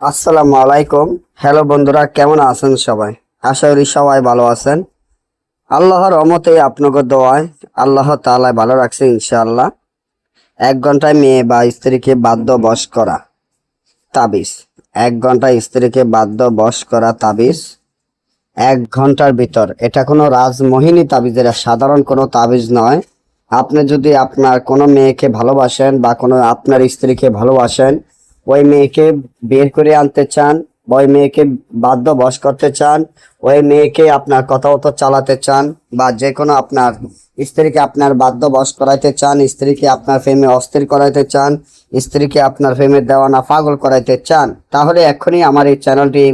আসসালামু আলাইকুম। হ্যালো বন্ধুরা, কেমন আছেন সবাই? আশা করি সবাই ভালো আছেন। আল্লাহর রহমতে আপনাকে দোয়ায় আল্লাহ তাআলা ভালো রাখছে ইনশাআল্লাহ। 1 ঘন্টায় মেয়ে বা স্ত্রীকে বাধ্য বশ করা তাবিজ। 1 ঘন্টায় স্ত্রীকে বাধ্য বশ করা তাবিজ 1 ঘন্টার ভিতর। এটা কোনো রাজমোহিনী তাবিজের সাধারণ কোনো তাবিজ নয়। আপনি যদি আপনার কোনো মেয়েকে ভালোবাসেন বা কোনো আপনার স্ত্রীকে ভালোবাসেন, ওই মেয়েকে বের করে আনতে চান, ওই মেয়েকে বাধ্য বশ করতে চান, ওই মেয়েকে আপনার কথা মতো চালাতে চান, বা যে কোনো আপনার স্ত্রীকে আপনার বাধ্য বশ করাইতে চান, স্ত্রীকে আপনার প্রেমে অস্থির করাইতে চান, স্ত্রীকে আপনার প্রেমে দেওয়ানা পাগল করাইতে চান, তাহলে এখনই আমার এই চ্যানেলটি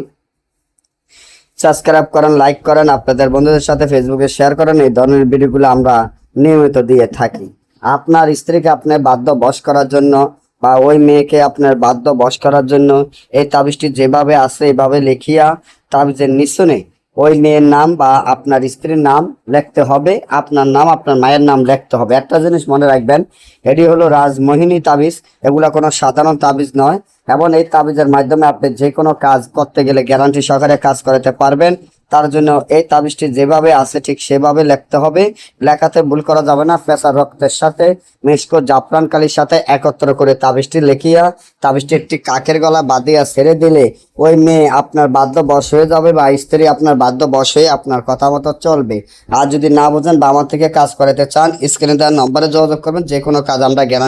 সাবস্ক্রাইব করেন, লাইক করেন, আপনাদের বন্ধুদের সাথে ফেসবুকে শেয়ার করেন। এই ধরনের ভিডিওগুলো আমরা নিয়মিত দিয়ে থাকি। আপনার স্ত্রীকে আপনার বাধ্য বশ করার জন্য বা ওই মেয়েকে আপনার বাধ্য বশ করার জন্য এই তাবিজটি যেভাবে আছে এভাবে লিখিয়া তাবিজের নিচনে ওই মেয়ের নাম বা আপনার স্ত্রীর নাম লিখতে হবে, আপনার নাম, আপনার মায়ের নাম লিখতে হবে। একটা জিনিস মনে রাখবেন, এটি হলো রাজমোহিনী তাবিজ, এগুলা কোনো সাধারণ তাবিজ নয়। এবং এই তাবিজের মাধ্যমে আপনি যে কোনো কাজ করতে গেলে গ্যারান্টি সহকারে কাজ করাতে পারবেন। তার জন্য এই তাবিজটি যেভাবে আছে ঠিক সেভাবে লিখতে হবে। লেখাতে ভুল করা যাবে না। পেঁচার রক্তের সাথে মিষ্ক জাফরান কালির সাথে একত্র করে তাবিজটি লিখিয়া তাবিজটি একটি কাকের গলা বাঁধিয়া ছেড়ে দিলে ওই মেয়ে আপনার বাধ্য বশ হয়ে যাবে, বা স্ত্রী আপনার বাধ্য বশ হয়ে আপনার কথা মতো চলবে। আর যদি না বোঝেন বা আমার থেকে কাজ করাতে চান, স্ক্রিনে দেওয়ার নম্বরে যোগাযোগ করবেন। যে কোনো কাজ আমরা গ্যারান্টি